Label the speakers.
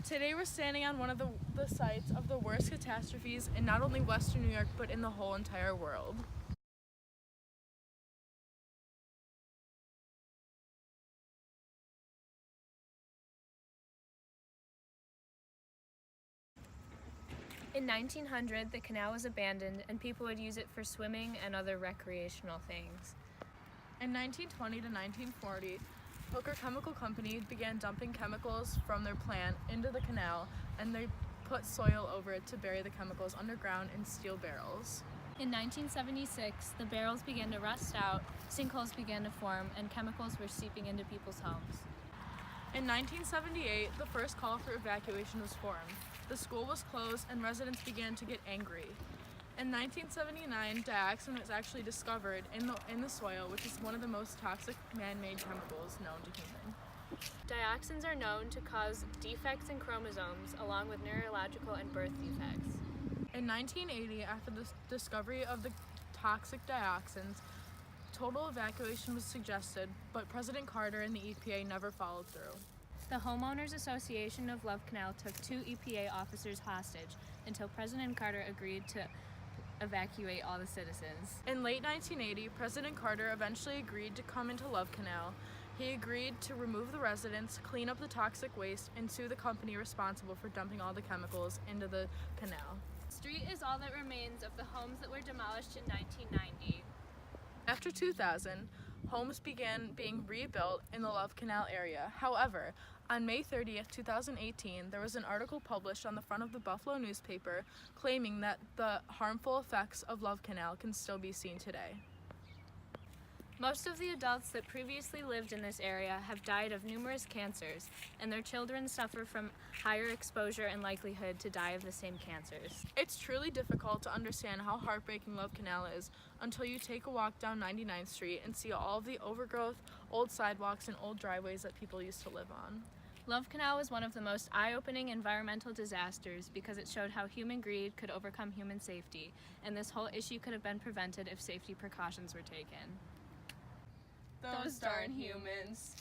Speaker 1: Today we're standing on one of the sites of the worst catastrophes in not only Western New York, but in the whole entire world.
Speaker 2: In 1900, the canal was abandoned and people would use it for swimming and other recreational things.
Speaker 1: In 1920 to 1940, Hooker Chemical Company began dumping chemicals from their plant into the canal, and they put soil over it to bury the chemicals underground in steel barrels.
Speaker 2: In 1976, the barrels began to rust out, sinkholes began to form, and chemicals were seeping into people's homes.
Speaker 1: In 1978, the first call for evacuation was formed. The school was closed and residents began to get angry. In 1979, dioxin was actually discovered in the soil, which is one of the most toxic man-made chemicals known to humans.
Speaker 2: Dioxins are known to cause defects in chromosomes, along with neurological and birth defects.
Speaker 1: In 1980, after the discovery of the toxic dioxins, total evacuation was suggested, but President Carter and the EPA never followed through.
Speaker 2: The Homeowners Association of Love Canal took 2 EPA officers hostage until President Carter agreed to evacuate all the citizens.
Speaker 1: In late 1980, President Carter eventually agreed to come into Love Canal. He agreed to remove the residents, clean up the toxic waste, and sue the company responsible for dumping all the chemicals into the canal.
Speaker 2: The street is all that remains of the homes that were demolished in 1990.
Speaker 1: After 2000, homes began being rebuilt in the Love Canal area. However, on May 30th, 2018, there was an article published on the front of the Buffalo newspaper claiming that the harmful effects of Love Canal can still be seen today.
Speaker 2: Most of the adults that previously lived in this area have died of numerous cancers, and their children suffer from higher exposure and likelihood to die of the same cancers.
Speaker 1: It's truly difficult to understand how heartbreaking Love Canal is until you take a walk down 99th Street and see all of the overgrowth, old sidewalks, and old driveways that people used to live on.
Speaker 2: Love Canal was one of the most eye-opening environmental disasters because it showed how human greed could overcome human safety, and this whole issue could have been prevented if safety precautions were taken.
Speaker 1: Those darn humans.